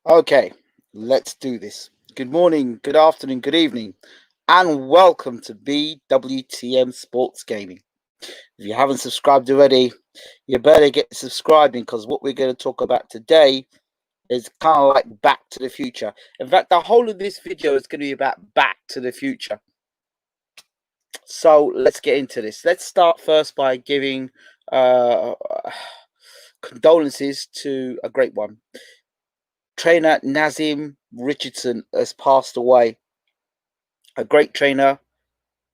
Okay, let's do this. Good morning, good afternoon, good evening, and welcome to BWTM Sports Gaming. If you haven't subscribed already, you better get subscribing because what we're going to talk about today is kind of like Back to the Future. In fact, the whole of this video is going to be about Back to the Future. So let's get into this. Let's start first by giving condolences to a great one. Trainer Nazim Richardson has passed away. A great trainer,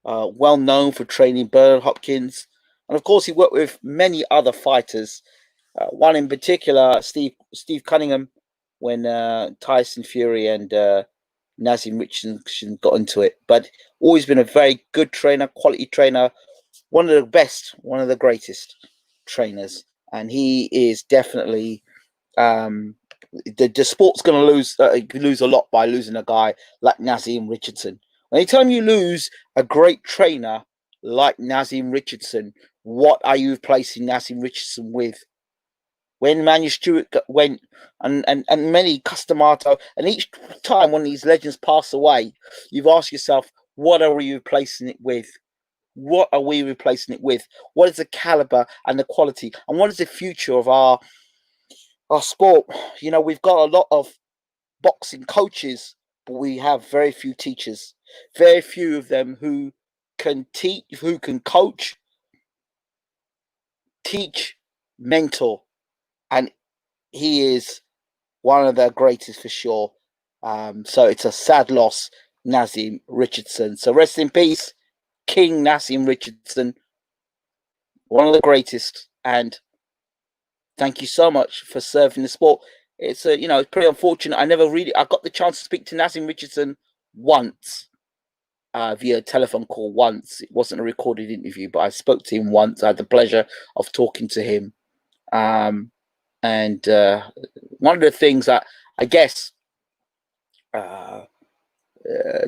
well known for training Bernard Hopkins, and of course he worked with many other fighters. One in particular, Steve Cunningham, when Tyson Fury and Nazim Richardson got into it. But always been a very good trainer, quality trainer, one of the best, one of the greatest trainers, and he is definitely the sport's going to lose a lot by losing a guy like Nazim Richardson. Anytime you lose a great trainer like Nazim Richardson, what are you replacing Nazim Richardson with? When Manu Stewart went and many Customato, and each time one of these legends pass away, you've asked yourself, what are we replacing it with? What are we replacing it with? What is the caliber and the quality? And what is the future of our sport? You know, we've got a lot of boxing coaches, but we have very few teachers. Very few of them who can teach, who can coach, teach, mentor. And he is one of the greatest for sure. So it's a sad loss, Nazim Richardson. So rest in peace, King Nazim Richardson, one of the greatest. And thank you so much for serving the sport. It's it's pretty unfortunate. I got the chance to speak to Nazim Richardson once via telephone call once. It wasn't a recorded interview, but I spoke to him once. I had the pleasure of talking to him. And one of the things that I guess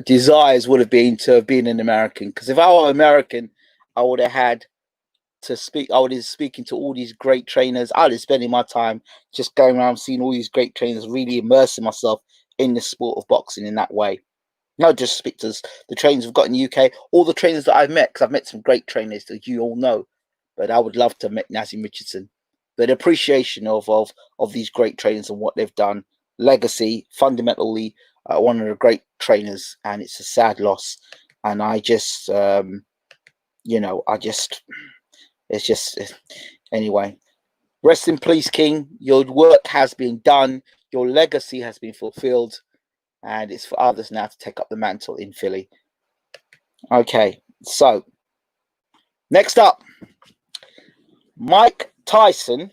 desires would have been to have been an American. Because if I were American, I would have had to speak. I would have been speaking to all these great trainers. I would have spending my time just going around seeing all these great trainers, really immersing myself in the sport of boxing in that way. Not just speak to the trainers we've got in the UK, all the trainers that I've met, because I've met some great trainers that you all know. But I would love to meet Nazim Richardson. But appreciation of these great trainers and what they've done, legacy, fundamentally one of the great trainers, and it's a sad loss. And I just, it's just anyway. Rest in peace, King. Your work has been done. Your legacy has been fulfilled. And it's for others now to take up the mantle in Philly. Okay, so next up, Mike Tyson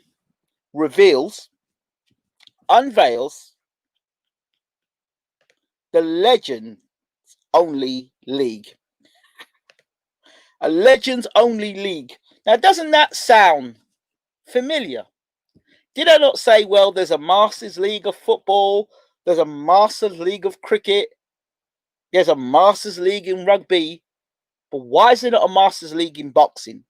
unveils the Legends Only League. A Legends Only League. Now, doesn't that sound familiar? Did I not say, well, there's a Masters League of football, there's a Masters League of cricket, there's a Masters League in rugby, but why is there not a Masters League in boxing?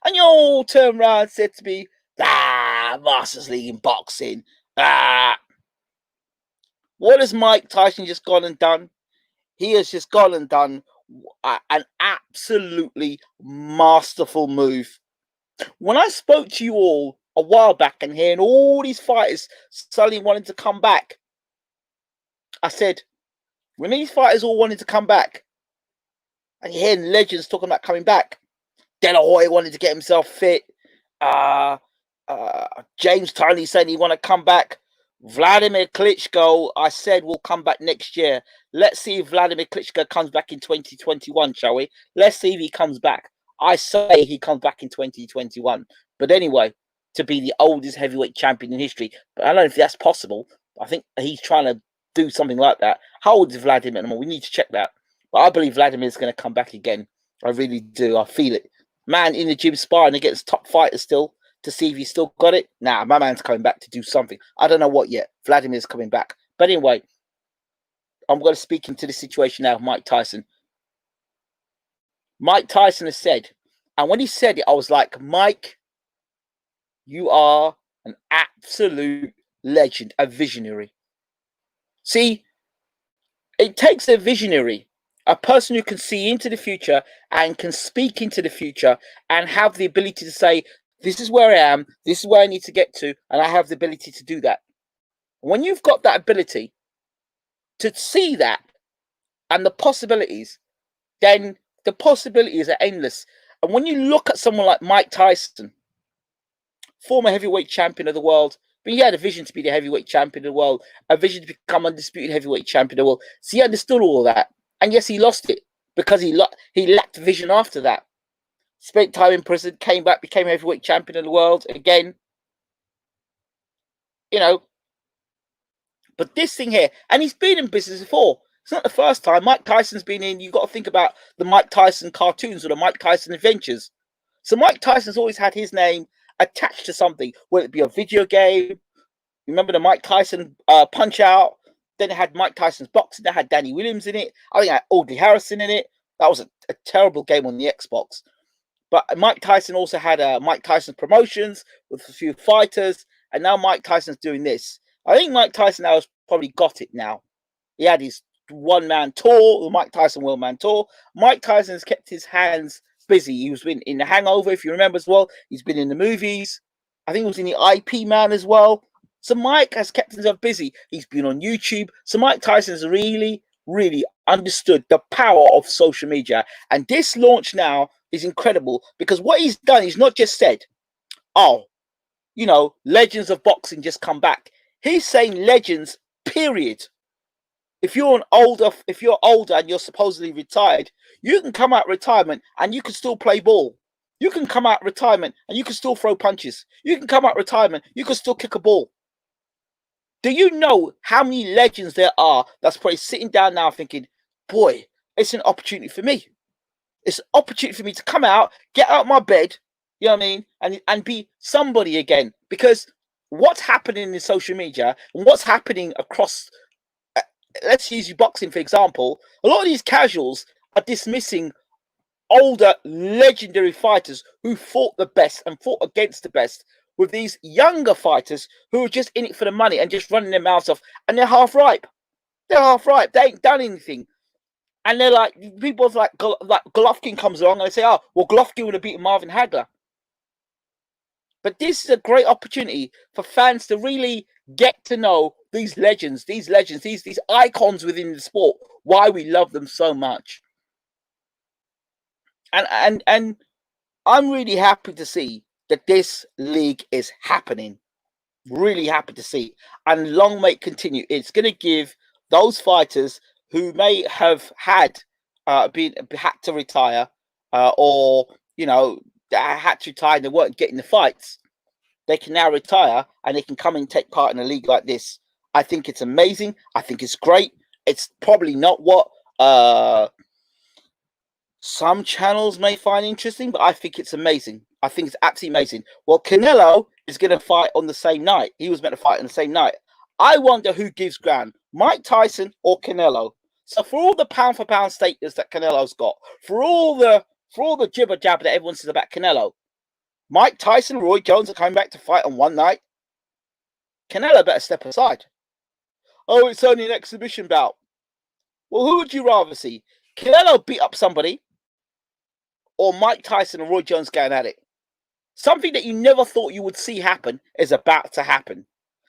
And you all turned around and said to me, Masters League in boxing. What has Mike Tyson just gone and done? He has just gone and done an absolutely masterful move. When I spoke to you all a while back and hearing all these fighters suddenly wanting to come back, I said, when these fighters all wanted to come back, and you're hearing legends talking about coming back, De La Hoya wanted to get himself fit, James Toney said he want to come back, Vladimir Klitschko, I said, will come back next year. Let's see if Vladimir Klitschko comes back in 2021, shall we? Let's see if he comes back. I say he comes back in 2021. But anyway, to be the oldest heavyweight champion in history. But I don't know if that's possible. I think he's trying to do something like that. How old is Vladimir? We need to check that. But I believe Vladimir is going to come back again. I really do. I feel it. Man in the gym sparring against top fighters still to see if he's still got it. Nah, my man's coming back to do something. I don't know what yet. Vladimir's coming back. But anyway, I'm going to speak into the situation now of Mike Tyson. Mike Tyson has said, and when he said it, I was like, Mike, you are an absolute legend, a visionary. See, it takes a visionary, a person who can see into the future and can speak into the future and have the ability to say, this is where I am, this is where I need to get to, and I have the ability to do that. When you've got that ability to see that and the possibilities, then the possibilities are endless. And when you look at someone like Mike Tyson, former heavyweight champion of the world, but he had a vision to be the heavyweight champion of the world, a vision to become undisputed heavyweight champion of the world. So he understood all of that. And yes, he lost it because he lacked vision after that. Spent time in prison, came back, became heavyweight champion of the world again. You know, but this thing here, and he's been in business before. It's not the first time. Mike Tyson's been in. You've got to think about the Mike Tyson cartoons or the Mike Tyson adventures. So Mike Tyson's always had his name attached to something, whether it be a video game. Remember the Mike Tyson Punch Out? Then it had Mike Tyson's boxing. That had Danny Williams in it. I think it had Audley Harrison in it. That was a terrible game on the Xbox. But Mike Tyson also had Mike Tyson Promotions with a few fighters. And now Mike Tyson's doing this. I think Mike Tyson now has probably got it now. He had his one-man tour, the Mike Tyson World-Man Tour. Mike Tyson has kept his hands busy. He was in The Hangover, if you remember as well. He's been in the movies. I think he was in the IP Man as well. So Mike has kept himself busy. He's been on YouTube. So Mike Tyson's really, really understood the power of social media. And this launch now is incredible because what he's done, he's not just said, oh, you know, legends of boxing just come back. He's saying legends, period. If you're older and you're supposedly retired, you can come out of retirement and you can still play ball. You can come out of retirement and you can still throw punches. You can come out of retirement, you can still kick a ball. Do you know how many legends there are that's probably sitting down now thinking, boy, it's an opportunity for me. It's an opportunity for me to come out, get out of my bed, you know what I mean, and be somebody again. Because what's happening in social media and what's happening across, let's use boxing for example, a lot of these casuals are dismissing older legendary fighters who fought the best and fought against the best with these younger fighters who are just in it for the money and just running their mouths off, and they're half ripe. They're half ripe. They ain't done anything. And they're like, people like Golovkin comes along and they say, oh, well, Golovkin would have beaten Marvin Hagler. But this is a great opportunity for fans to really get to know these legends, these icons within the sport, why we love them so much. And I'm really happy to see that this league is happening. Really happy to see. And long may it continue. It's going to give those fighters who may have had to retire or, you know, had to retire and they weren't getting the fights, they can now retire and they can come and take part in a league like this. I think it's amazing. I think it's great. It's probably not what some channels may find interesting, but I think it's amazing. I think it's absolutely amazing. Well, Canelo is going to fight on the same night. He was meant to fight on the same night. I wonder who gives ground, Mike Tyson or Canelo. So for all the pound for pound status that Canelo's got, for all the jibber jabber that everyone says about Canelo, Mike Tyson and Roy Jones are coming back to fight on one night. Canelo better step aside. Oh, it's only an exhibition bout. Well, who would you rather see? Canelo beat up somebody or Mike Tyson and Roy Jones going at it? Something that you never thought you would see happen is about to happen.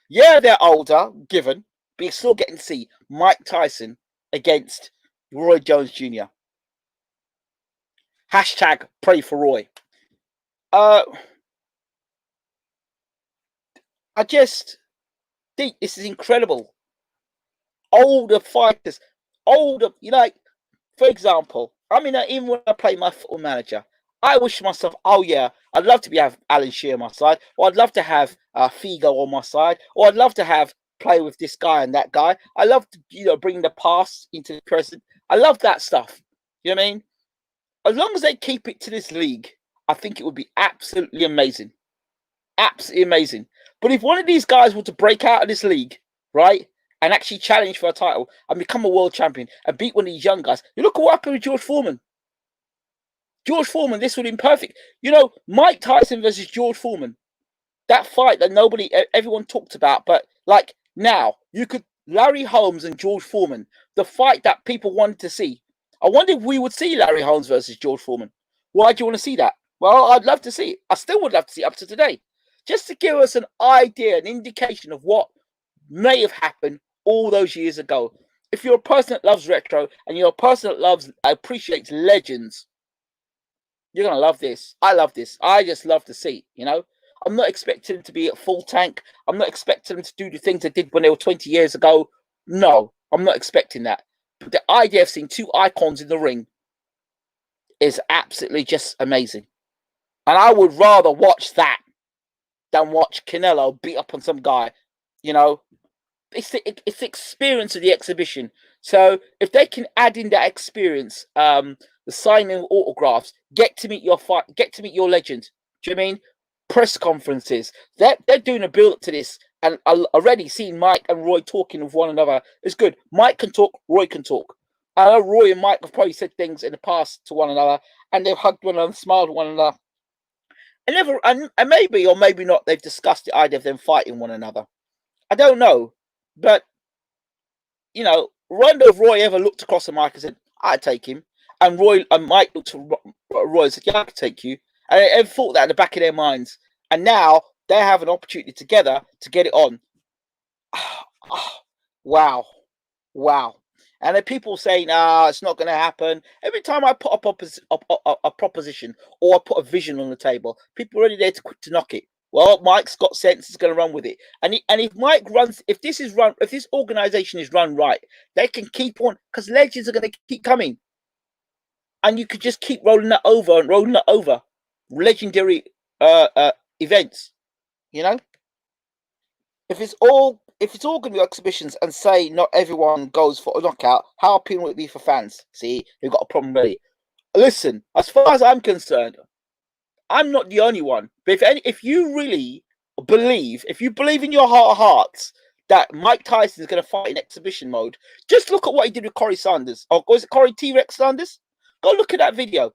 Yeah, they're older, given, but you're still getting to see Mike Tyson against Roy Jones Jr. Hashtag pray for Roy. I just think this is incredible. Older fighters, you know, like, for example, I mean, even when I play my Football Manager, I wish myself, oh yeah, I'd love to have Alan Shearer on my side, or I'd love to have Figo on my side, or I'd love to have play with this guy and that guy. I love to, you know, bring the past into the present. I love that stuff. You know what I mean? As long as they keep it to this league, I think it would be absolutely amazing. Absolutely amazing. But if one of these guys were to break out of this league, right, and actually challenge for a title and become a world champion and beat one of these young guys, you look at what happened with George Foreman. George Foreman, this would have been perfect. You know, Mike Tyson versus George Foreman. That fight that everyone talked about, but like now, you could Larry Holmes and George Foreman, the fight that people wanted to see. I wonder if we would see Larry Holmes versus George Foreman. Why do you want to see that? Well, I'd love to see it. I still would love to see it up to today. Just to give us an idea, an indication of what may have happened all those years ago. If you're a person that loves retro and you're a person that appreciates legends, you're going to love this. I love this. I just love to see, you know. I'm not expecting them to be at full tank. I'm not expecting them to do the things they did when they were 20 years ago. No, I'm not expecting that. But the idea of seeing two icons in the ring is absolutely just amazing. And I would rather watch that than watch Canelo beat up on some guy, you know. It's the experience of the exhibition. So if they can add in that experience, the signing of autographs, get to meet your legend. Do you know what I mean? Press conferences. They're doing a build up to this, and I already seen Mike and Roy talking with one another. It's good. Mike can talk, Roy can talk. I know Roy and Mike have probably said things in the past to one another, and they've hugged one another, smiled at one another, and maybe or maybe not, they've discussed the idea of them fighting one another. I don't know. But, you know, wonder if Roy ever looked across the mic and said, I'd take him. And Roy and Mike looked to Roy and said, yeah, I could take you. And they thought that in the back of their minds. And now they have an opportunity together to get it on. Wow. Wow. And then people saying, it's not going to happen. Every time I put a proposition or I put a vision on the table, people are ready there to knock it. Well, Mike's got sense; he's going to run with it. And if Mike runs, if this organization is run right, they can keep on, because legends are going to keep coming, and you could just keep rolling that over and rolling that over. Legendary events, you know. If it's all going to be exhibitions and say not everyone goes for a knockout, how appealing would it be for fans? See, we've got a problem ready. Listen, as far as I'm concerned, I'm not the only one. But if you really believe, if you believe in your heart of hearts that Mike Tyson is going to fight in exhibition mode, just look at what he did with Corey Sanders. Or was it Corey T-Rex Sanders? Go look at that video.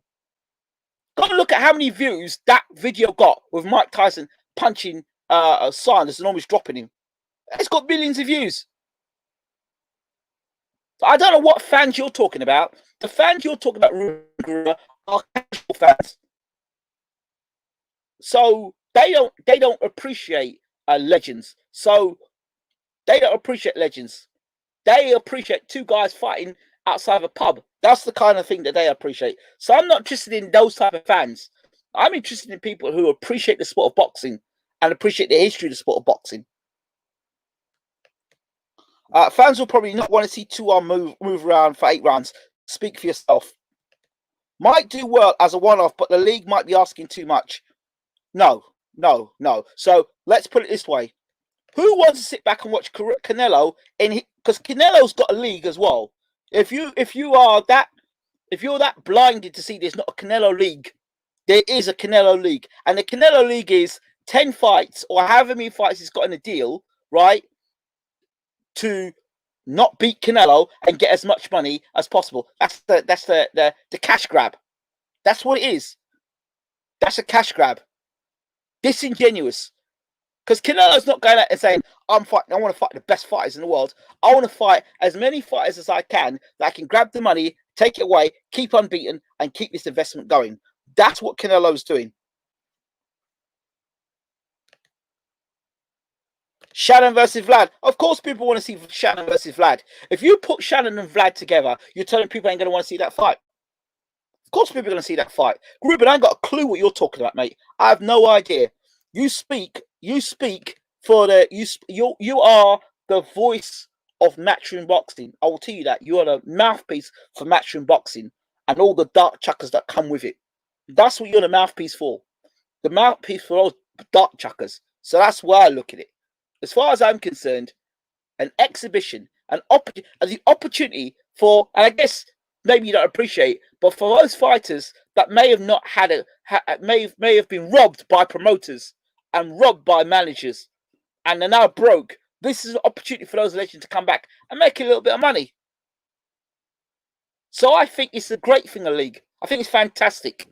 Go look at how many views that video got with Mike Tyson punching Sanders and almost dropping him. It's got millions of views. So I don't know what fans you're talking about. The fans you're talking about are casual fans. So they don't appreciate legends. So they don't appreciate legends. They appreciate two guys fighting outside of a pub. That's the kind of thing that they appreciate. So I'm not interested in those type of fans. I'm interested in people who appreciate the sport of boxing and appreciate the history of the sport of boxing. Fans will probably not want to see two-arm move around for 8 rounds. Speak for yourself. Might do well as a one-off, but the league might be asking too much. No. So let's put it this way: who wants to sit back and watch Canelo? Because Canelo's got a league as well. If you're that blinded to see there's not a Canelo league, there is a Canelo league, and the Canelo league is 10 fights or however many fights he's got in a deal, right? To not beat Canelo and get as much money as possible. That's the cash grab. That's what it is. That's a cash grab. Disingenuous. Because Canelo's not going out and saying, I want to fight the best fighters in the world. I want to fight as many fighters as I can that I can grab the money, take it away, keep unbeaten, and keep this investment going. That's what Canelo's doing. Shannon versus Vlad. Of course people want to see Shannon versus Vlad. If you put Shannon and Vlad together, you're telling people ain't going to want to see that fight. Of course people are going to see that fight. Ruben, I ain't got a clue what you're talking about, mate. I have no idea. You speak for the you are the voice of matchroom boxing. I will tell you that. You are the mouthpiece for matchroom boxing and all the dark chuckers that come with it. That's what you're the mouthpiece for. The mouthpiece for all dark chuckers. So that's why I look at it. As far as I'm concerned, an exhibition, the opportunity for, and I guess maybe you don't appreciate, but for those fighters that may have not had may have been robbed by promoters and robbed by managers, and are now broke. This is an opportunity for those legends to come back and make a little bit of money. So I think it's a great thing, the league. I think it's fantastic.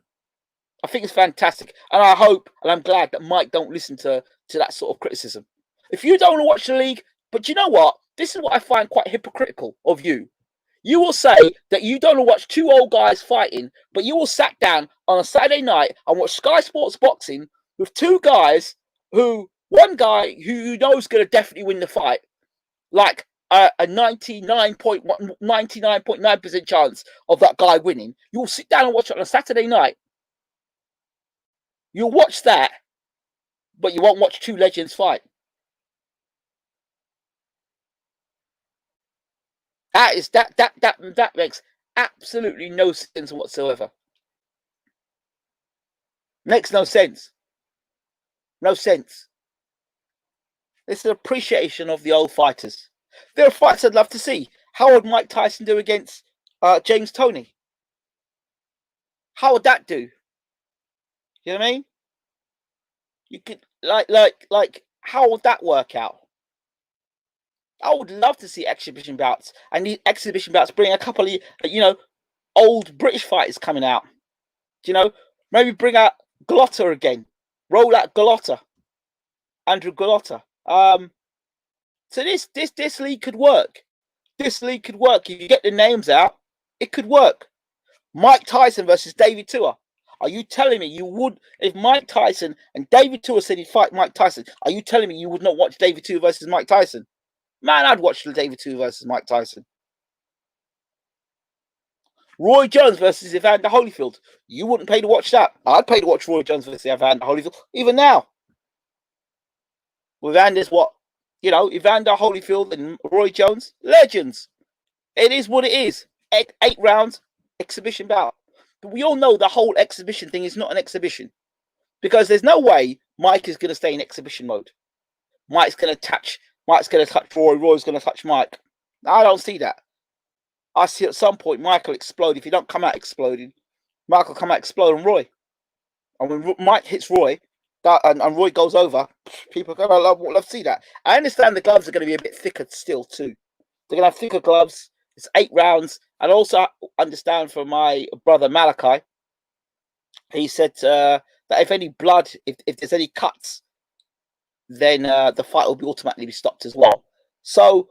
And I hope and I'm glad that Mike don't listen to that sort of criticism. If you don't want to watch the league, but you know what? this is what I find quite hypocritical of you. You will say that you don't want to watch two old guys fighting, but you will sat down on a Saturday night and watch Sky Sports boxing with two guys who, one guy who you know is going to definitely win the fight, like a 99.9% chance of that guy winning. You will sit down and watch it on a Saturday night. You'll watch that, but you won't watch two legends fight. That makes absolutely no sense whatsoever. Makes no sense. No sense. It's an appreciation of the old fighters. There are fights I'd love to see. How would Mike Tyson do against James Toney? How would that do? You know what I mean? You could like how would that work out? I would love to see exhibition bouts, and these exhibition bouts bring a couple of old British fighters coming out. Maybe bring out Glotter again. Roll out Glotter, Andrew Glotter. So this league could work. This league could work if you get the names out. It could work. Mike Tyson versus David Tua. Are you telling me you would, if Mike Tyson and David Tua said he'd fight Mike Tyson, are you telling me you would not watch David Tua versus Mike Tyson? Man, I'd watch David Tua versus Mike Tyson. Roy Jones versus Evander Holyfield. You wouldn't pay to watch that. I'd pay to watch Roy Jones versus Evander Holyfield, even now. Evander's what? Evander Holyfield and Roy Jones, legends. It is what it is. Eight rounds, exhibition bout. But we all know the whole exhibition thing is not an exhibition, because there's no way Mike is going to stay in exhibition mode. Mike's going to touch Roy. Roy's going to touch Mike. I don't see that. I see at some point Mike will explode. If he don't come out exploding, Mike will come out exploding Roy. And when Mike hits Roy, and Roy goes over, people are going to love to see that. I understand the gloves are going to be a bit thicker still too. They're going to have thicker gloves. It's 8 rounds. And also understand from my brother Malachi, he said that if any blood, if there's any cuts, then the fight will be automatically stopped as well. So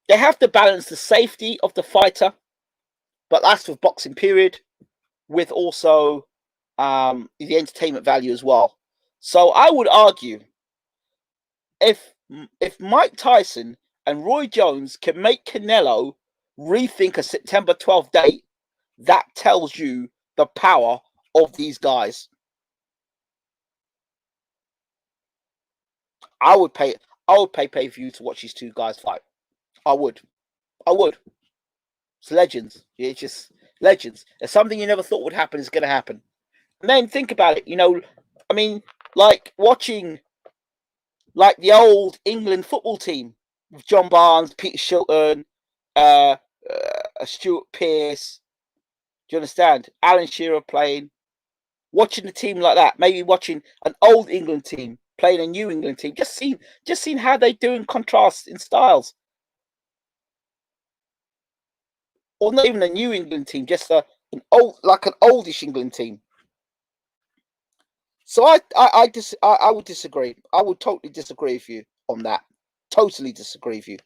they have to balance the safety of the fighter, but that's with boxing period, with also the entertainment value as well. So I would argue if Mike Tyson and Roy Jones can make Canelo rethink a September 12th date, that tells you the power of these guys. I would pay pay-per-view to watch these two guys fight. I would. It's legends. It's just legends. It's something you never thought would happen is going to happen. And then think about it. I mean, like watching like the old England football team with John Barnes, Peter Shilton, Stuart Pearce. Do you understand? Alan Shearer playing. Watching a team like that, maybe watching an old England team playing a New England team, just seeing how they do in contrast in styles. Or not even a New England team, just an oldish England team. So I would disagree. I would totally disagree with you on that. Totally disagree with you.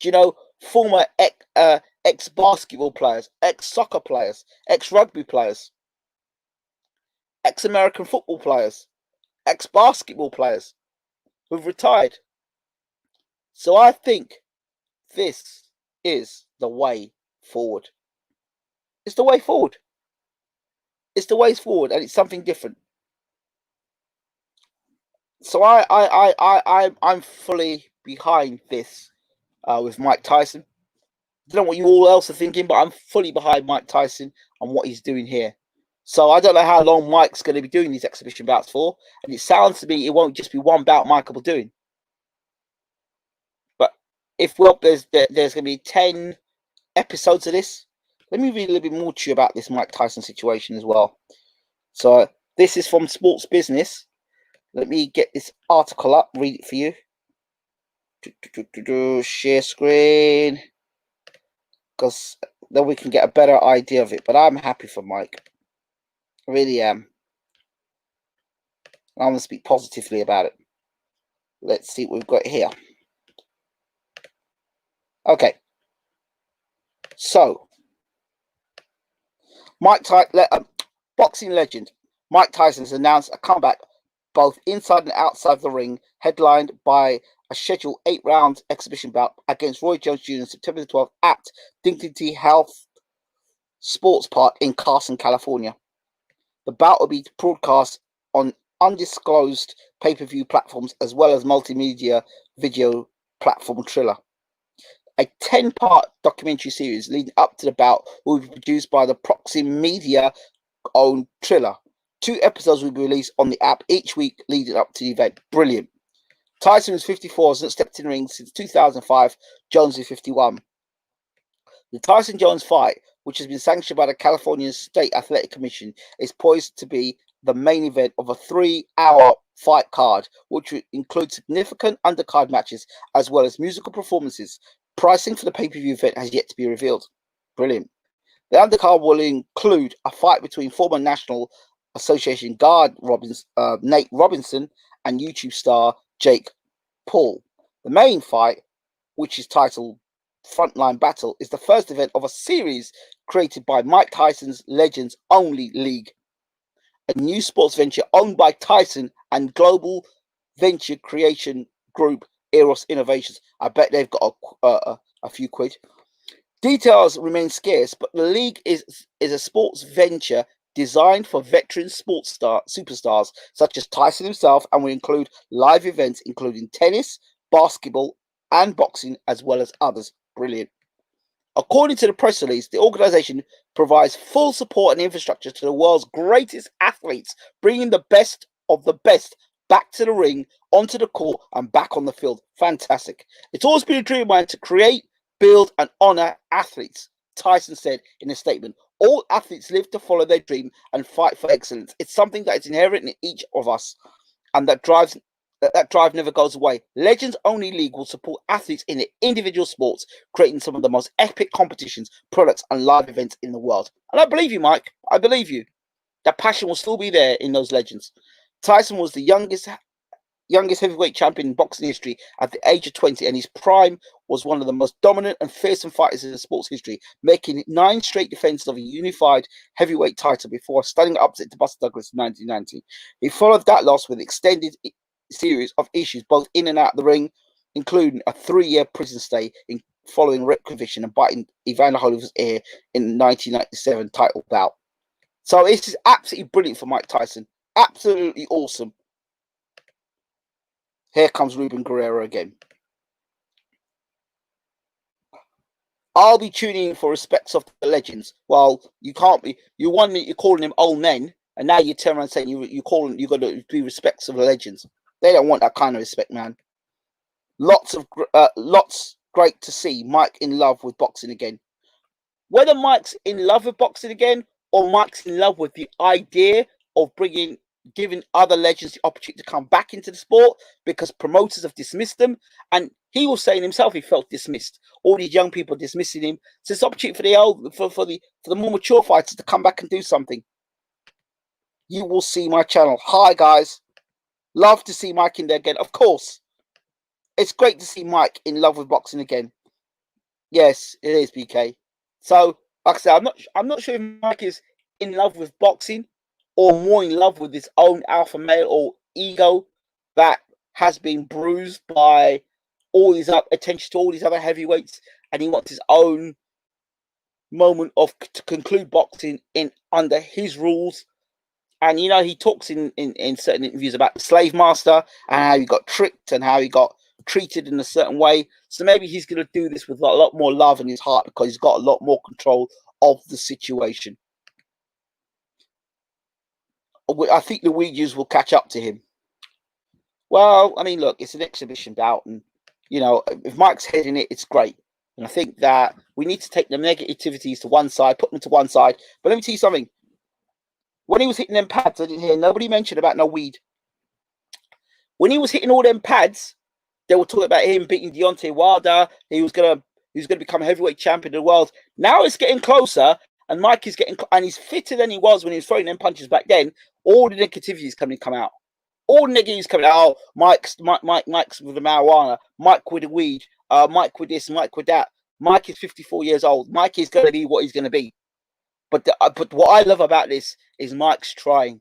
Do former ex basketball players, ex soccer players, ex rugby players, ex American football players, ex basketball players who've retired. So I think this is the way forward. It's the way forward. It's the way forward, and it's something different. So I'm fully behind this with Mike Tyson. I don't know what you all else are thinking, but I'm fully behind Mike Tyson and what he's doing here. So I don't know how long Mike's going to be doing these exhibition bouts for, and it sounds to me it won't just be one bout Mike will be doing. But if there's going to be 10 episodes of this, let me read a little bit more to you about this Mike Tyson situation as well. So this is from Sports Business. Let me get this article up, read it for you. Share screen, because then we can get a better idea of it. But I'm happy for Mike. I really am. I'm going to speak positively about it. Let's see what we've got here. Okay, so boxing legend Mike Tyson has announced a comeback both inside and outside the ring, headlined by a scheduled 8-round exhibition bout against Roy Jones Jr. on September the 12th at Dignity Health Sports Park in Carson, California. The bout will be broadcast on undisclosed pay-per-view platforms as well as multimedia video platform Triller. A 10-part documentary series leading up to the bout will be produced by the Proxim Media owned Triller. 2 episodes will be released on the app each week leading up to the event. Brilliant. Tyson is 54, hasn't stepped in the ring since 2005. Jones is 51. The Tyson-Jones fight, which has been sanctioned by the California State Athletic Commission, is poised to be the main event of a 3-hour fight card, which will include significant undercard matches as well as musical performances. Pricing for the pay-per-view event has yet to be revealed. Brilliant. The undercard will include a fight between former National Association guard Nate Robinson and YouTube star Jake Paul. The main fight, which is titled Frontline Battle, is the first event of a series created by Mike Tyson's Legends Only League, a new sports venture owned by Tyson and global venture creation group Eros Innovations. I bet they've got a few quid. Details remain scarce, but the league is a sports venture designed for veteran superstars such as Tyson himself, and will include live events including tennis, basketball, and boxing, as well as others. Brilliant. According to the press release, the organization provides full support and infrastructure to the world's greatest athletes, bringing the best of the best back to the ring, onto the court, and back on the field. Fantastic. It's always been a dream of mine to create, build, and honor athletes, Tyson said in a statement. All athletes live to follow their dream and fight for excellence. It's something that is inherent in each of us, and that drive never goes away. Legends Only League will support athletes in their individual sports, creating some of the most epic competitions, products, and live events in the world. And I believe you, Mike. I believe you. That passion will still be there in those legends. Tyson was the youngest heavyweight champion in boxing history at the age of 20, and his prime was one of the most dominant and fearsome fighters in sports history, making 9 straight defenses of a unified heavyweight title before a stunning upset to Buster Douglas in 1990. He followed that loss with an extended series of issues both in and out of the ring, including a 3-year prison stay following rape conviction and biting Evander Holyfield's ear in 1997 title bout. So this is absolutely brilliant for Mike Tyson. Absolutely awesome. Here comes Ruben Guerrero again. I'll be tuning in for respects of the legends. Well, you can't be. You one minute you're calling them old men, and now you turn around saying you got to be respects of the legends. They don't want that kind of respect, man. Lots great to see Mike in love with boxing again. Whether Mike's in love with boxing again or Mike's in love with the idea of giving other legends the opportunity to come back into the sport because promoters have dismissed them, and he was saying himself he felt dismissed. All these young people dismissing him. So it's an opportunity for the more mature fighters to come back and do something. You will see my channel. Hi guys, love to see Mike in there again. Of course, it's great to see Mike in love with boxing again. Yes, it is, BK. So, like I said, I'm not sure if Mike is in love with boxing or more in love with his own alpha male or ego that has been bruised by all these attention to all these other heavyweights, and he wants his own moment to conclude boxing in under his rules. And you know, he talks in certain interviews about the slave master and how he got tricked and how he got treated in a certain way. So maybe he's going to do this with a lot more love in his heart because he's got a lot more control of the situation. I think the Ouija's will catch up to him. Well, I mean, look, it's an exhibition bout, and you know, if Mike's heading it, it's great. And I think that we need to take the negativities to one side, put them to one side. But let me tell you something. When he was hitting them pads, I didn't hear nobody mention about no weed. When he was hitting all them pads, they were talking about him beating Deontay Wilder. He was gonna become a heavyweight champion of the world. Now it's getting closer, and Mike is getting, and he's fitter than he was when he was throwing them punches back then. All the negativities come out. All the negatives coming out. Oh, Mike's with the marijuana. Mike with the weed. Mike with this. Mike with that. Mike is 54 years old. Mike is going to be what he's going to be. But what I love about this is Mike's trying.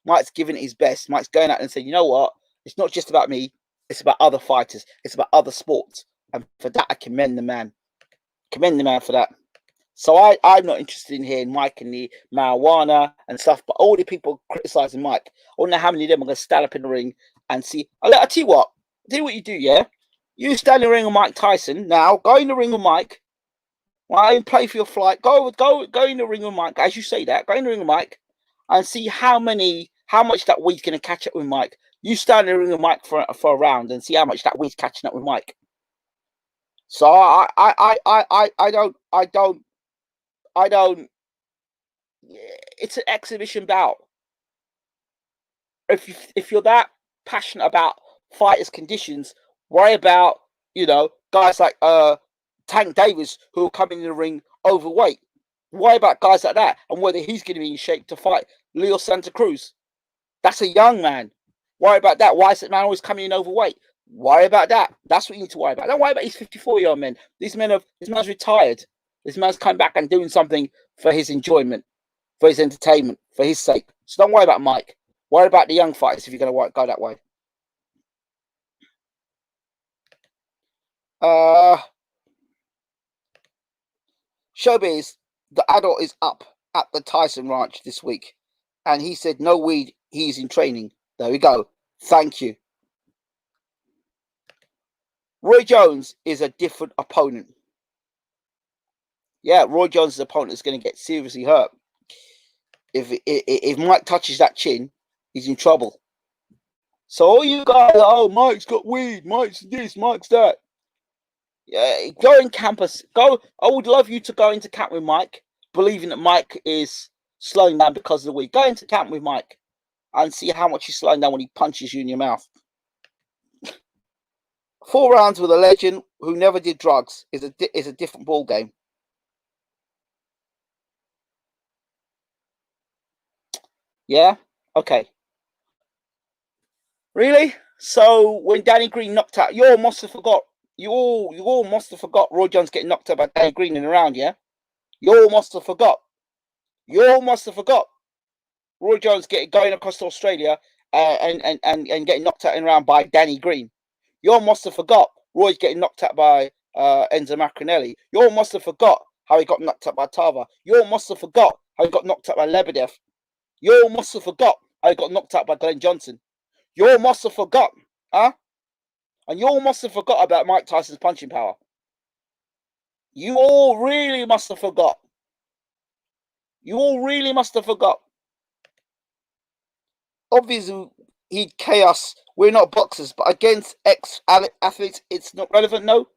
Mike's giving it his best. Mike's going out and saying, you know what? It's not just about me. It's about other fighters. It's about other sports. And for that, I commend the man. Commend the man for that. So I'm not interested in hearing Mike and the marijuana and stuff, but all the people criticizing Mike, I don't know how many of them are going to stand up in the ring and see. I'll tell you what. Do what you do, yeah? You stand in the ring with Mike Tyson. Now, go in the ring with Mike. Right, play for your flight. Go in the ring with Mike. As you say that, go in the ring with Mike and see how much that weight's going to catch up with Mike. You stand in the ring with Mike for a round and see how much that weight's catching up with Mike. So I don't. It's an exhibition bout. If you're that passionate about fighters' conditions, worry about guys like Tank Davis who are coming in the ring overweight. Worry about guys like that and whether he's going to be in shape to fight Leo Santa Cruz. That's a young man. Worry about that. Why is that man always coming in overweight? Worry about that. That's what you need to worry about. Don't worry about these 54-year-old men. This man's retired. This man's come back and doing something for his enjoyment, for his entertainment, for his sake. So don't worry about Mike. Worry about the young fighters if you're going to go that way. Showbiz, the adult is up at the Tyson ranch this week, and he said no weed, he's in training. There we go. Thank you. Roy Jones is a different opponent. Yeah, Roy Jones' opponent is going to get seriously hurt. If Mike touches that chin, he's in trouble. So all you guys, oh, Mike's got weed, Mike's this, Mike's that. Yeah, go in campus. Go. I would love you to go into camp with Mike, believing that Mike is slowing down because of the weed. Go into camp with Mike and see how much he's slowing down when he punches you in your mouth. 4 rounds with a legend who never did drugs is a different ball game. Yeah. Okay. Really? So when Danny Green knocked out, you all must have forgot. You all must have forgot Roy Jones getting knocked out by Danny Green in the round. Yeah. You all must have forgot. You all must have forgot. Roy Jones going across to Australia and getting knocked out in a round by Danny Green. You all must have forgot Roy's getting knocked out by Enzo Macronelli. You all must have forgot how he got knocked out by Tava. You all must have forgot how he got knocked out by Lebedev. You all must have forgot how he got knocked out by Glenn Johnson. You all must have forgot, huh? And you all must have forgot about Mike Tyson's punching power. You all really must have forgot. You all really must have forgot. Obviously, he'd chaos. We're not boxers, but against ex-athletes, it's not relevant, no?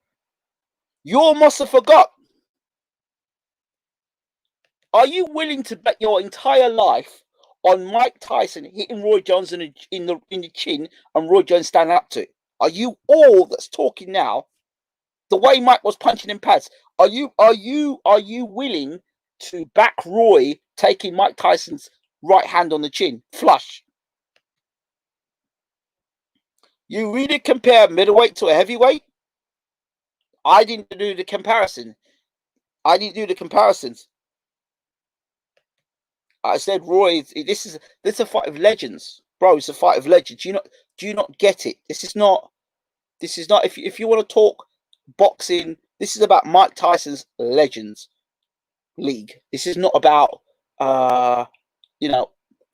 You all must have forgot. Are you willing to bet your entire life on Mike Tyson hitting Roy Jones in the chin and Roy Jones standing up to it? Are you all that's talking now? The way Mike was punching in pads, are you willing to back Roy taking Mike Tyson's right hand on the chin, flush? You really compare middleweight to a heavyweight? I didn't do the comparison. I didn't do the comparisons. I said, Roy, this is a fight of legends, bro. It's a fight of legends. Do you not get it? This is not. If you want to talk boxing, this is about Mike Tyson's Legends League. This is not about if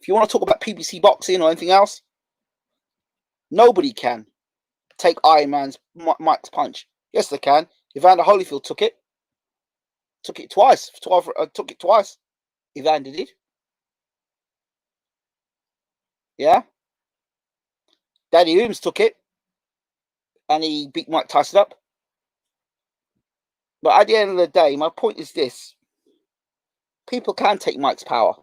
you want to talk about PBC boxing or anything else, nobody can take Iron Man's Mike's punch. Yes, they can. Evander Holyfield took it twice. Took it twice. Evander did. Yeah. Danny Ooms took it, and he beat Mike Tyson up. But at the end of the day, my point is this: people can take Mike's power,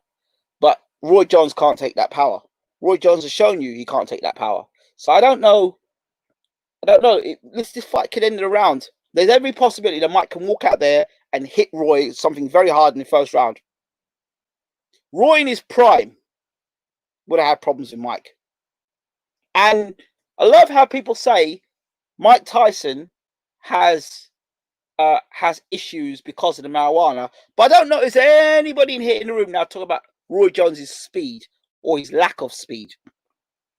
but Roy Jones can't take that power. Roy Jones has shown you he can't take that power. So I don't know. This fight could end in a round. There's every possibility that Mike can walk out there and hit Roy something very hard in the first round. Roy in his prime would have had problems with Mike. And I love how people say Mike Tyson has has issues because of the marijuana. But I don't notice anybody in here in the room now talking about Roy Jones's speed or his lack of speed.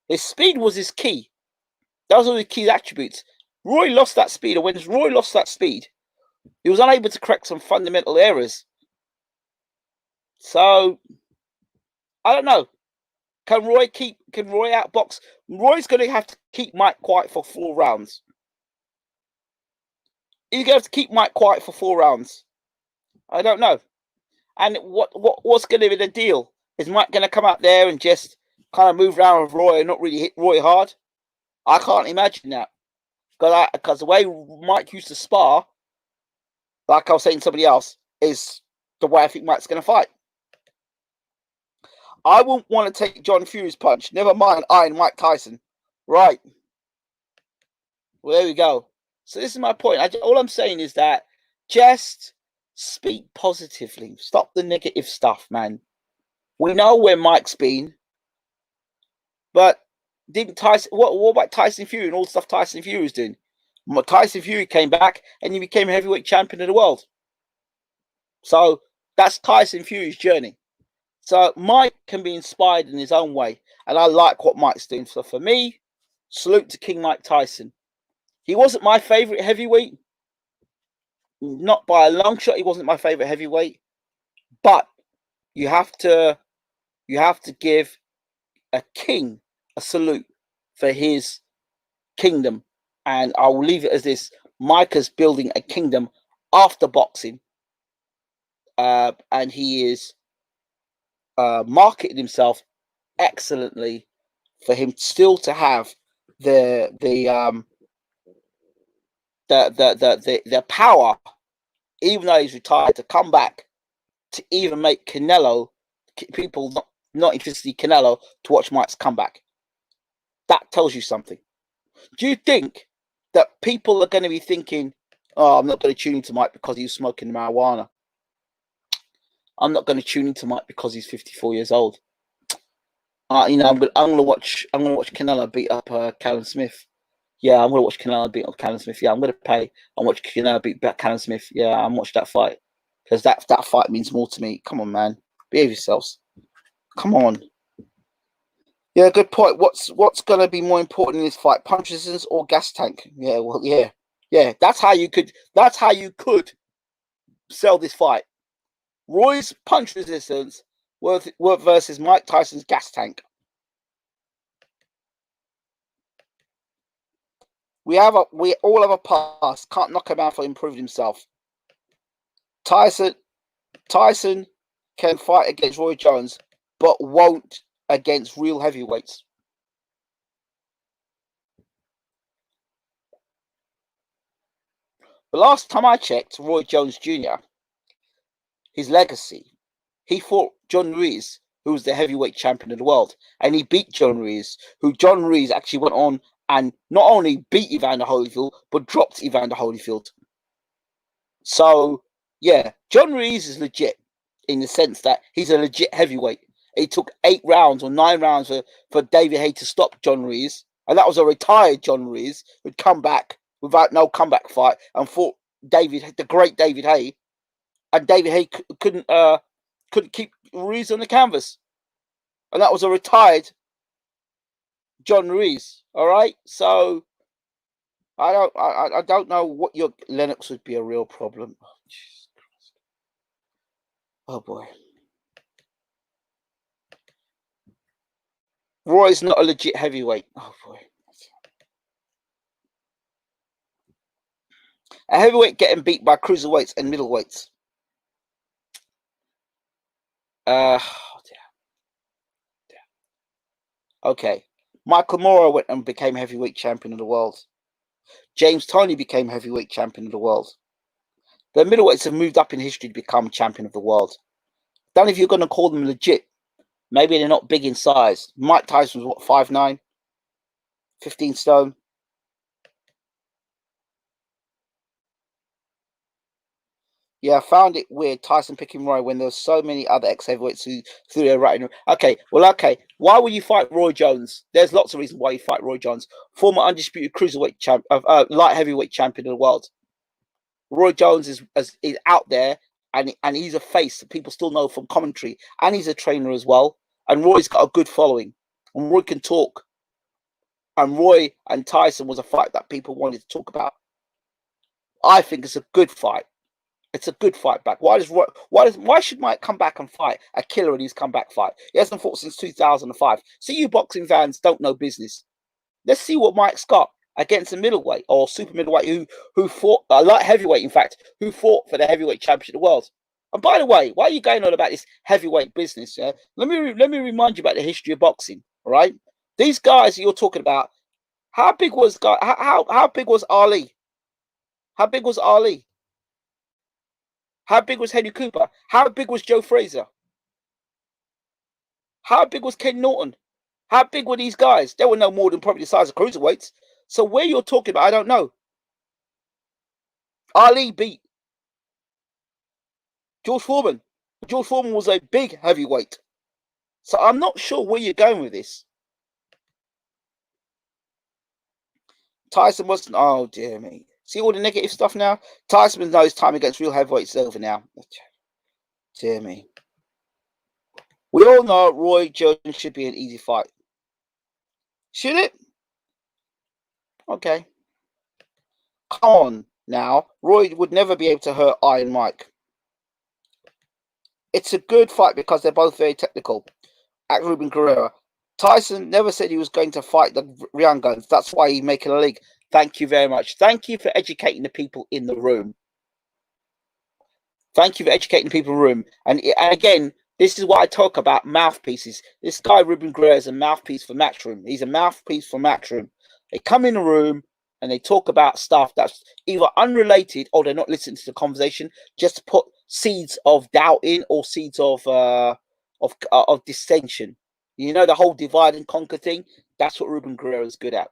His speed was his key. Those are the key attributes. Roy lost that speed, and when Roy lost that speed, he was unable to correct some fundamental errors. So I don't know. Can Roy outbox? Roy's going to have to keep Mike quiet for 4 rounds. He's going to have to keep Mike quiet for 4 rounds. I don't know. And what's going to be the deal? Is Mike going to come out there and just kind of move around with Roy and not really hit Roy hard? I can't imagine that. Because the way Mike used to spar, like I was saying to somebody else, is the way I think Mike's going to fight. I wouldn't want to take John Fury's punch. Never mind Iron Mike Tyson. Right. Well, there we go. So this is my point. All I'm saying is that just speak positively. Stop the negative stuff, man. We know where Mike's been. But didn't Tyson? What about Tyson Fury and all the stuff Tyson Fury was doing? Tyson Fury came back and he became heavyweight champion of the world. So that's Tyson Fury's journey. So Mike can be inspired in his own way, and I like what Mike's doing. So for me, salute to King Mike Tyson. He wasn't my favorite heavyweight, not by a long shot. He wasn't my favorite heavyweight, but you have to give a king a salute for his kingdom, and I will leave it as this: Mike is building a kingdom after boxing, and he is marketed himself excellently for him still to have the power, even though he's retired, to come back to even make Canelo, people not interested in Canelo, to watch Mike's comeback. That tells you something. Do you think that people are going to be thinking, oh, I'm not going to tune into Mike because he was smoking marijuana? I'm not going to tune into Mike because he's 54 years old. I'm going to watch Canelo beat up Callum Smith. Yeah, I'm going to watch Canelo beat up Callum Smith. Yeah, I'm going to pay and watch Canelo beat back Callum Smith. Yeah, I'm watch that fight because that fight means more to me. Come on, man, behave yourselves. Come on. Yeah, good point. What's going to be more important in this fight, punch resistance or gas tank? Yeah, well, yeah. That's how you could sell this fight. Roy's punch resistance versus Mike Tyson's gas tank. We all have a past. Can't knock him out for improving himself. Tyson can fight against Roy Jones, but won't against real heavyweights. The last time I checked, Roy Jones Jr., his legacy, he fought John Ruiz, who was the heavyweight champion of the world, and he beat John Ruiz, who John Ruiz actually went on and not only beat Evander Holyfield, but dropped Evander Holyfield. So, yeah, John Ruiz is legit in the sense that he's a legit heavyweight. It took 8 rounds or 9 rounds for David Haye to stop John Ruiz, and that was a retired John Ruiz who'd come back without no comeback fight and fought the great David Haye, and David Haye couldn't keep Ruiz on the canvas, and that was a retired John Ruiz. All right, so I don't know what your Lennox would be a real problem. Oh, Jesus Christ. Oh boy. Roy's not a legit heavyweight. Oh boy. A heavyweight getting beat by cruiserweights and middleweights. Oh dear. Okay. Michael Moore went and became heavyweight champion of the world. James Toney became heavyweight champion of the world. The middleweights have moved up in history to become champion of the world. Don't know if you're going to call them legit. Maybe they're not big in size. Mike Tyson was what, 5'9", 15 stone. Yeah, I found it weird, Tyson picking Roy when there's so many other ex-heavyweights who threw their right in. Okay. Why would you fight Roy Jones? There's lots of reasons why you fight Roy Jones, former undisputed cruiserweight champ, light heavyweight champion of the world. Roy Jones is out there, and he's a face that people still know from commentary, and he's a trainer as well. And Roy's got a good following, and Roy can talk. And Roy and Tyson was a fight that people wanted to talk about. I think it's a good fight. It's a good fight back. Why should Mike come back and fight a killer in his comeback fight? He hasn't fought since 2005. So you boxing fans don't know business. Let's see what Mike's got against a middleweight or super middleweight who fought a light heavyweight, in fact, who fought for the heavyweight championship of the world. And by the way, why are you going on about this heavyweight business? Yeah? Let me remind you about the history of boxing. All right, these guys you're talking about. How big was how big was Ali? How big was Ali? How big was Henry Cooper? How big was Joe Frazier? How big was Ken Norton? How big were these guys? They were no more than probably the size of cruiserweights. So where you're talking about, I don't know. Ali beat George Foreman. George Foreman was a big heavyweight. So I'm not sure where you're going with this. Tyson wasn't. Oh, dear me. See all the negative stuff now? Tyson knows his time against real heavyweights is over now. Dear me. We all know Roy Jones should be an easy fight. Should it? Okay. Come on now. Roy would never be able to hurt Iron Mike. It's a good fight because they're both very technical. At Ruben Guerrero. Tyson never said he was going to fight the Young Guns. That's why he's making a league. Thank you very much. Thank you for educating the people in the room. Thank you for educating the people in the room. And again, this is what I talk about mouthpieces. This guy, Ruben Guerrero, is a mouthpiece for Matchroom. He's a mouthpiece for Matchroom. They come in the room and they talk about stuff that's either unrelated or they're not listening to the conversation, just to put seeds of doubt in or seeds of dissension. You know, the whole divide and conquer thing? That's what Ruben Guerrero is good at.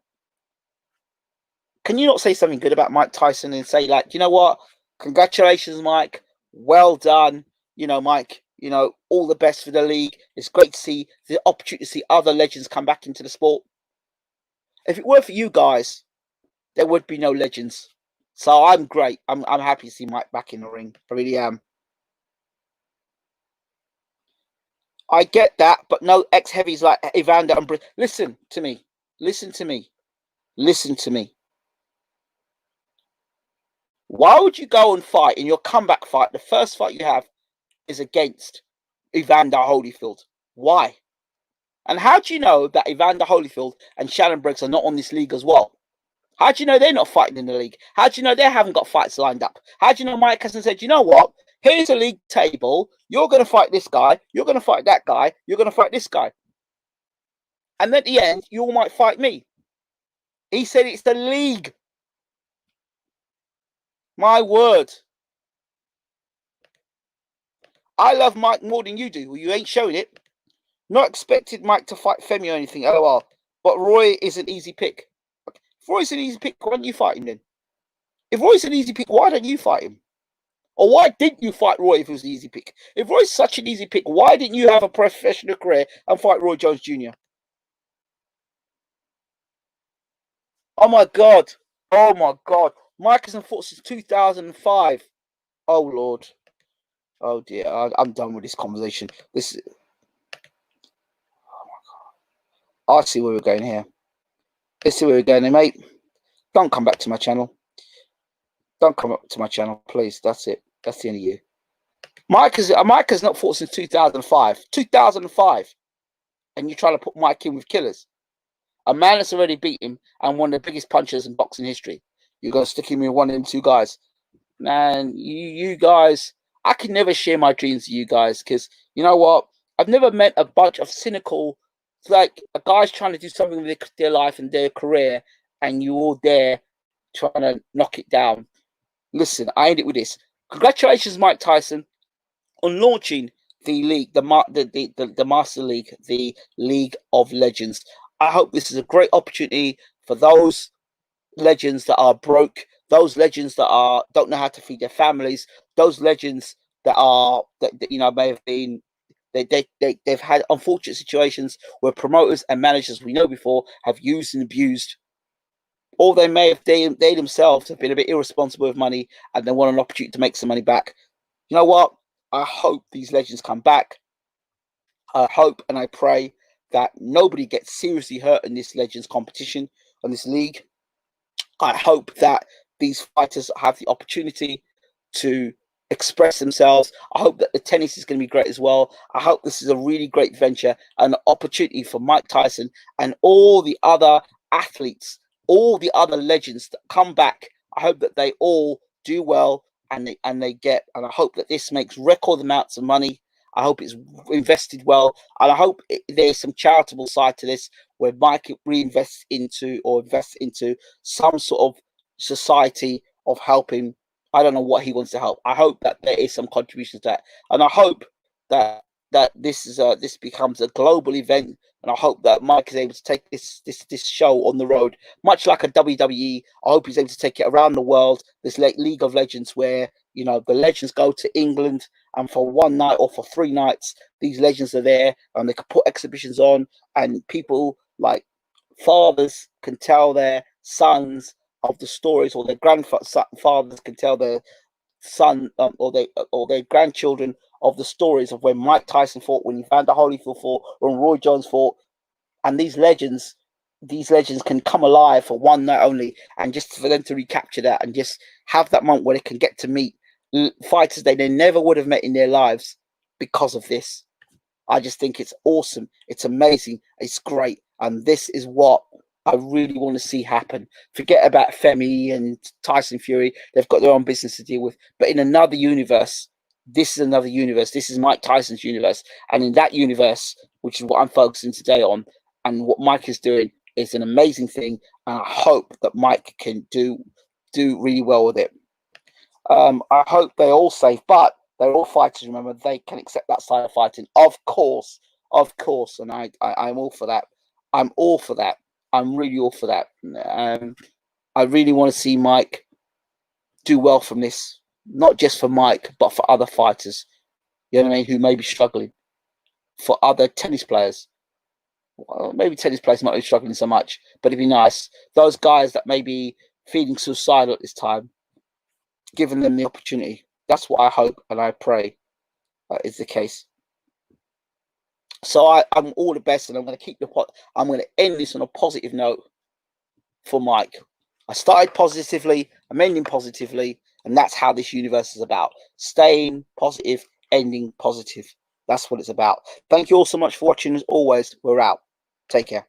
Can you not say something good about Mike Tyson and say, like, you know what? Congratulations, Mike. Well done. You know, Mike, you know, all the best for the league. It's great to see the opportunity to see other legends come back into the sport. If it were for you guys, there would be no legends. So I'm great. I'm happy to see Mike back in the ring. I really am. I get that, but no ex-heavies like Evander and listen to me. Listen to me. Listen to me. Why would you go and fight in your comeback fight? The first fight you have is against Evander Holyfield. Why? And how do you know that Evander Holyfield and Shannon Briggs are not on this league as well? How do you know they're not fighting in the league? How do you know they haven't got fights lined up? How do you know Mike hasn't said, you know what? Here's a league table. You're going to fight this guy. You're going to fight that guy. You're going to fight this guy. And at the end, you all might fight me. He said it's the league. My word. I love Mike more than you do. Well, you ain't showing it. Not expected Mike to fight Femi or anything, LOL. But Roy is an easy pick. If Roy's an easy pick, why don't you fight him then? If Roy's an easy pick, why don't you fight him? Or why didn't you fight Roy if it was an easy pick? If Roy's such an easy pick, why didn't you have a professional career and fight Roy Jones Jr.? Oh my God. Oh my God. Mike hasn't fought since 2005. Oh Lord. Oh dear. I'm done with this conversation. This is... Oh my God. I see where we're going here. Let's see where we're going, mate. Don't come back to my channel. Don't come up to my channel, please. That's it. That's the end of you. Mike has not fought since 2005. 2005. And you're trying to put Mike in with killers. A man that's already beat him and one of the biggest punchers in boxing history. You're going to stick him with one of them two guys. Man, you guys, I can never share my dreams with you guys because, you know what? I've never met a bunch of cynical, like, a guy's trying to do something with their life and their career and you're all there trying to knock it down. Listen, I end it with this. Congratulations, Mike Tyson, on launching the league, the Master League, the League of Legends. I hope this is a great opportunity for those legends that are broke, those legends that don't know how to feed their families, those legends that you know may have been they've had unfortunate situations where promoters and managers we know before have used and abused or they may have they themselves have been a bit irresponsible with money and they want an opportunity to make some money back. You know what? I hope these legends come back. I hope and I pray that nobody gets seriously hurt in this legends competition, on this league. I hope that these fighters have the opportunity to express themselves. I hope that the tennis is going to be great as well. I hope this is a really great venture and an opportunity for Mike Tyson and all the other athletes, all the other legends that come back. I hope that they all do well and they get, and I hope that this makes record amounts of money. I hope it's invested well, and I hope there's some charitable side to this where Mike reinvests into or invests into some sort of society of helping. I don't know what he wants to help. I hope that there is some contributions to that, and I hope that this is this becomes a global event. And I hope that Mike is able to take this show on the road, much like a WWE. I hope he's able to take it around the world. This League of Legends, where the legends go to England, and for one night or for 3 nights, these legends are there, and they can put exhibitions on, and people like fathers can tell their sons of the stories, or their grandfathers can tell their son or their grandchildren of the stories of when Mike Tyson fought, when Evander Holyfield fought, when Roy Jones fought, and these legends can come alive for one night only, and just for them to recapture that and just have that moment where they can get to meet fighters they never would have met in their lives because of this. I just think it's awesome. It's amazing. It's great. And this is what I really want to see happen. Forget about Femi and Tyson Fury. They've got their own business to deal with. But in another universe, this is another universe. This is Mike Tyson's universe. And in that universe, which is what I'm focusing today on, and what Mike is doing is an amazing thing. And I hope that Mike can do really well with it. I hope they're all safe, but they're all fighters. Remember, they can accept that side of fighting, of course, and I'm all for that. I'm all for that. I'm really all for that. I really want to see Mike do well from this, not just for Mike, but for other fighters. You know what I mean? Who may be struggling, for other tennis players. Well, maybe tennis players might be struggling so much, but it'd be nice. Those guys that may be feeling suicidal at this time, giving them the opportunity. That's what I hope and I pray is the case. So I'm all the best, and I'm going to keep I'm going to end this on a positive note for Mike. I started positively, I'm ending positively, and that's how this universe is about. Staying positive, ending positive. That's what it's about. Thank you all so much for watching. As always, we're out. Take care.